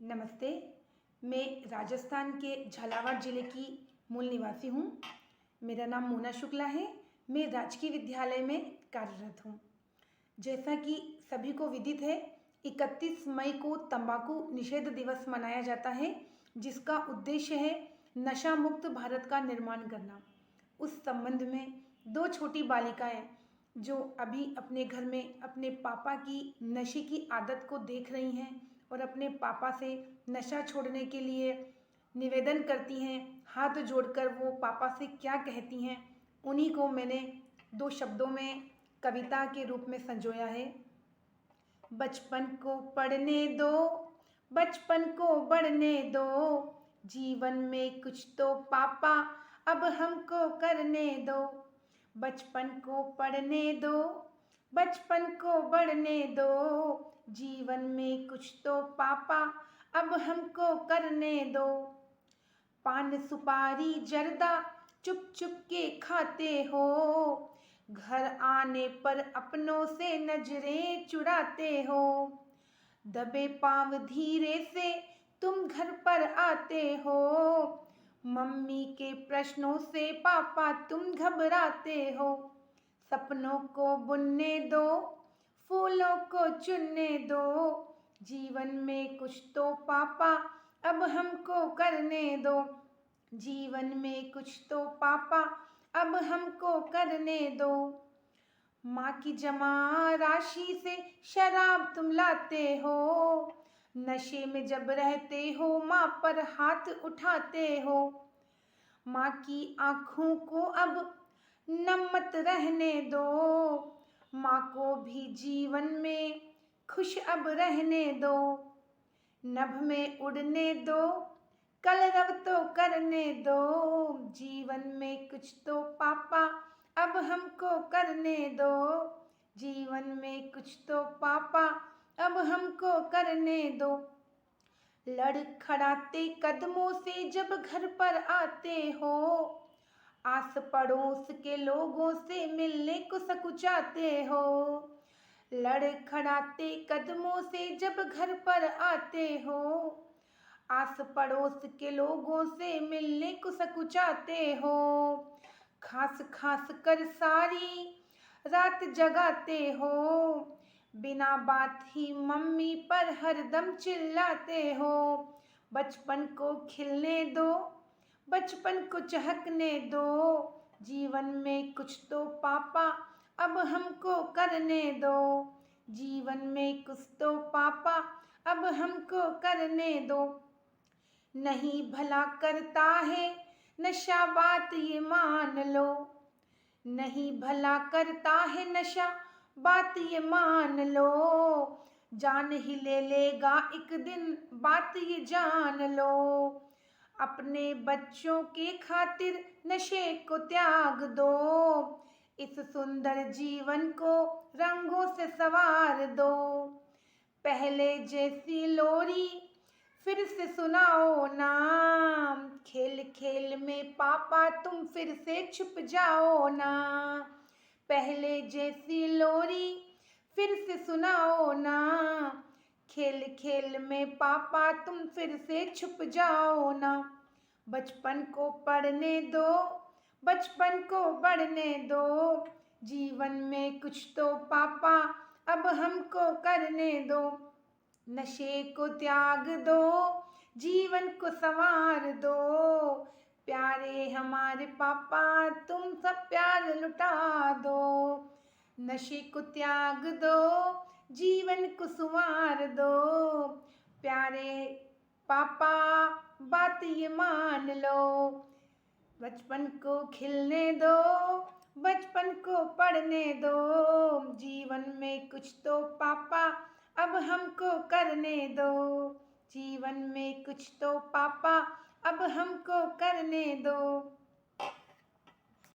नमस्ते। मैं राजस्थान के झालावाड़ ज़िले की मूल निवासी हूँ। मेरा नाम मोना शुक्ला है। मैं राजकीय विद्यालय में कार्यरत हूँ। जैसा कि सभी को विदित है, 31 मई को तंबाकू निषेध दिवस मनाया जाता है, जिसका उद्देश्य है नशा मुक्त भारत का निर्माण करना। उस संबंध में दो छोटी बालिकाएं जो अभी अपने घर में अपने पापा की नशे की आदत को देख रही हैं और अपने पापा से नशा छोड़ने के लिए निवेदन करती हैं, हाथ जोड़कर वो पापा से क्या कहती हैं, उन्हीं को मैंने दो शब्दों में कविता के रूप में संजोया है। बचपन को पढ़ने दो, बचपन को बढ़ने दो, जीवन में कुछ तो पापा अब हमको करने दो। बचपन को पढ़ने दो, बचपन को बढ़ने दो, जीवन में कुछ तो पापा अब हमको करने दो। पान सुपारी जर्दा चुप चुप के खाते हो, घर आने पर अपनों से नजरें चुराते हो। दबे पांव धीरे से तुम घर पर आते हो, मम्मी के प्रश्नों से पापा तुम घबराते हो। सपनों को बुनने दो, फूलों को चुनने दो, जीवन में कुछ तो पापा अब हमको करने दो। जीवन में कुछ तो पापा अब हमको करने दो। माँ की जमा राशि से शराब तुम लाते हो, नशे में जब रहते हो माँ पर हाथ उठाते हो। माँ की आँखों को अब नम मत रहने दो, माँ को भी जीवन में खुश अब रहने दो। नभ में उड़ने दो, कलरव तो करने दो, जीवन में कुछ तो पापा अब हमको करने दो। जीवन में कुछ तो पापा अब हमको करने दो। लड़खड़ाते कदमों से जब घर पर आते हो, आस पड़ोस के लोगों से मिलने को सकुचाते हो। लड़खड़ाते कदमों से जब घर पर आते हो, आस पड़ोस के लोगों से मिलने को सकुचाते हो। खास खास कर सारी रात जगाते हो, बिना बात ही मम्मी पर हरदम चिल्लाते हो। बचपन को खिलने दो, बचपन को चहकने दो, जीवन में कुछ तो पापा अब हमको करने दो। जीवन में कुछ तो पापा अब हमको करने दो। नहीं भला करता है नशा, बात ये मान लो। नहीं भला करता है नशा, बात ये मान लो। जान ही ले लेगा एक दिन, बात ये जान लो। अपने बच्चों के खातिर नशे को त्याग दो, इस सुंदर जीवन को रंगों से सवार दो। पहले जैसी लोरी फिर से सुनाओ ना, खेल खेल में पापा तुम फिर से छुप जाओ ना। पहले जैसी लोरी फिर से सुनाओ ना, खेल खेल में पापा तुम फिर से छुप जाओ ना। बचपन को पढ़ने दो, बचपन को बढ़ने दो, जीवन में कुछ तो पापा अब हमको करने दो। नशे को त्याग दो, जीवन को संवार दो, प्यारे हमारे पापा तुम सब प्यार लुटा दो। नशे को त्याग दो, जीवन को संवार दो, प्यारे पापा बात ये मान लो। बचपन को खिलने दो, बचपन को पढ़ने दो, जीवन में कुछ तो पापा अब हमको करने दो। जीवन में कुछ तो पापा अब हमको करने दो।